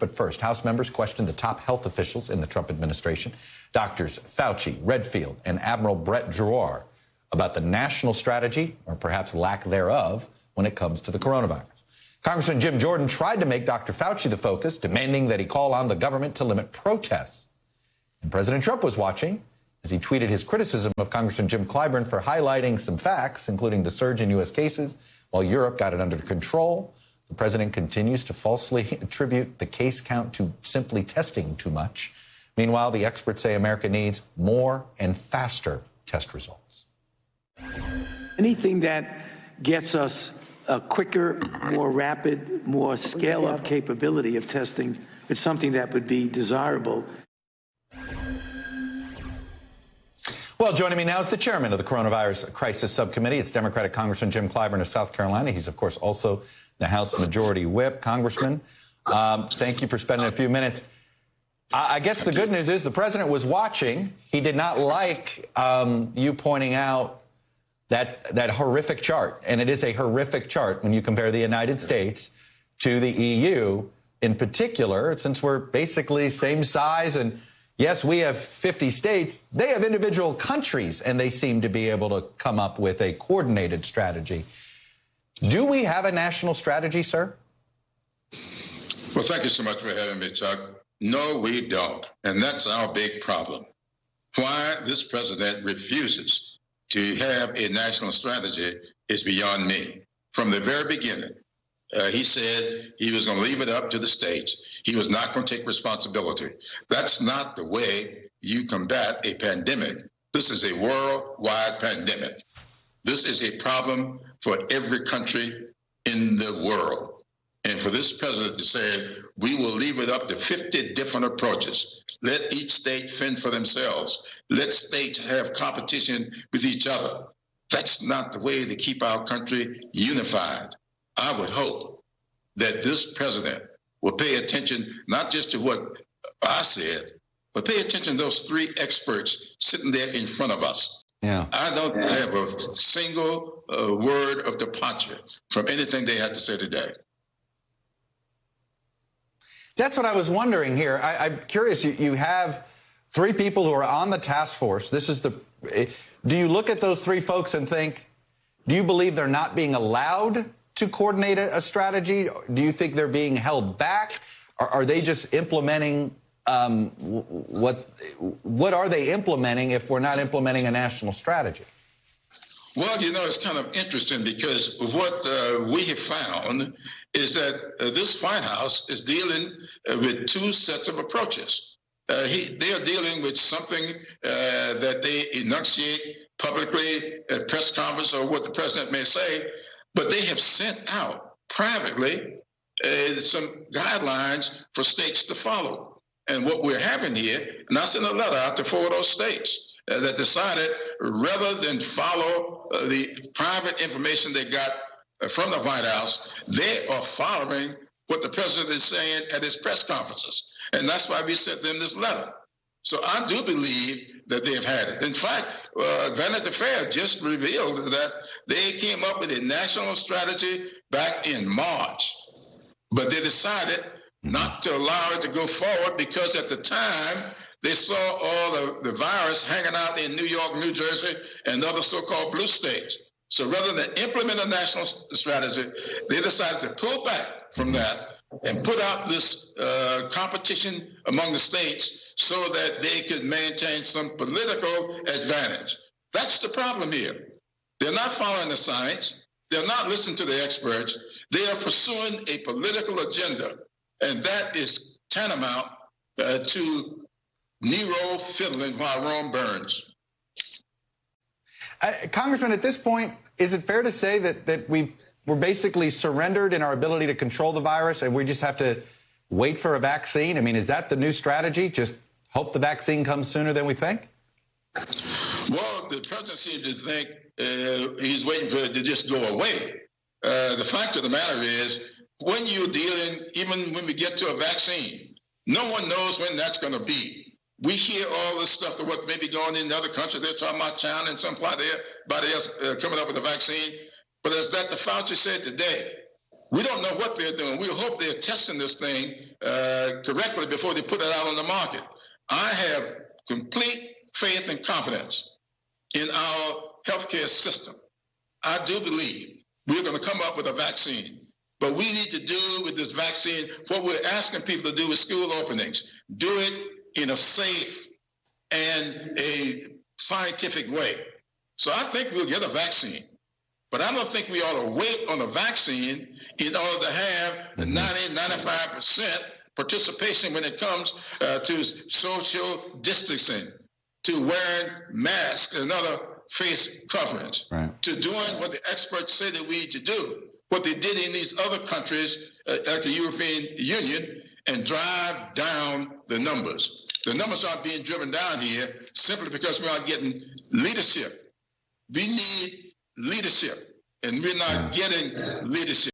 But first, House members questioned the top health officials in the Trump administration, Doctors Fauci, Redfield, and Admiral Brett Giroir, about the national strategy, or perhaps lack thereof, when it comes to the coronavirus. Congressman Jim Jordan tried to make Dr. Fauci the focus, demanding that he call on the government to limit protests. And President Trump was watching as he tweeted his criticism of Congressman Jim Clyburn for highlighting some facts, including the surge in U.S. cases, while Europe got it under control. The president continues to falsely attribute the case count to simply testing too much. Meanwhile, the experts say America needs more and faster test results. Anything that gets us a quicker, more rapid, more scale-up capability of testing is something that would be desirable. Well, joining me now is the chairman of the Coronavirus Crisis Subcommittee. It's Democratic Congressman Jim Clyburn of South Carolina. He's, of course, also the House Majority Whip. Congressman, thank you for spending a few minutes. I guess the good news is the president was watching. He did not like you pointing out that horrific chart. And it is a horrific chart when you compare the United States to the EU in particular, since we're basically same size. And yes, we have 50 states. They have individual countries, and they seem to be able to come up with a coordinated strategy. Do we have a national strategy, sir? Well, thank you so much for having me, Chuck. No, we don't. And that's our big problem. Why this president refuses to have a national strategy is beyond me. From the very beginning, he said he was going to leave it up to the states. He was not going to take responsibility. That's not the way you combat a pandemic. This is a worldwide pandemic. This is a problem for every country in the world. And for this president to say, we will leave it up to 50 different approaches. Let each state fend for themselves. Let states have competition with each other. That's not the way to keep our country unified. I would hope that this president will pay attention not just to what I said, but pay attention to those three experts sitting there in front of us. Yeah. I don't have a single word of departure from anything they had to say today. That's what I was wondering here. I'm curious, you have three people who are on the task force. Do you look at those three folks and think, do you believe they're not being allowed to coordinate a strategy? Do you think they're being held back? Are they just implementing, what are they implementing if we're not implementing a national strategy? Well, you know, it's kind of interesting because what we have found is that this White House is dealing with two sets of approaches. They are dealing with something that they enunciate publicly at press conference or what the president may say, but they have sent out privately some guidelines for states to follow. And what we're having here, and I sent a letter out to 4 of those states that decided rather than follow the private information they got from the White House, they are following what the president is saying at his press conferences. And that's why we sent them this letter. So I do believe that they've had it. In fact, Vanity Fair just revealed that they came up with a national strategy back in March, but they decided not to allow it to go forward because at the time they saw all the virus hanging out in New York, New Jersey, and other so-called blue states. So rather than implement a national strategy, they decided to pull back from that and put out this competition among the states so that they could maintain some political advantage. That's the problem here. They're not following the science. They're not listening to the experts. They are pursuing a political agenda, and that is tantamount to Nero fiddling while Rome burns. Congressman, at this point, is it fair to say that we're basically surrendered in our ability to control the virus and we just have to wait for a vaccine? I mean, is that the new strategy? Just hope the vaccine comes sooner than we think? Well, the president seems to think he's waiting for it to just go away. The fact of the matter is, when you're dealing, even when we get to a vaccine, no one knows when that's going to be. We hear all this stuff that what may be going in other countries. They're talking about China and somebody else coming up with a vaccine. But as Dr. Fauci said today, we don't know what they're doing. We hope they're testing this thing correctly before they put it out on the market. I have complete faith and confidence in our healthcare system. I do believe we're going to come up with a vaccine. But we need to do with this vaccine what we're asking people to do with school openings. Do it in a safe and a scientific way. So I think we'll get a vaccine. But I don't think we ought to wait on a vaccine in order to have the 90-95% participation when it comes to social distancing, to wearing masks and other face coverings, to doing what the experts say that we need to do, what they did in these other countries like the European Union, and drive down the numbers. The numbers aren't being driven down here simply because we aren't getting leadership. We need leadership, and we're not getting leadership.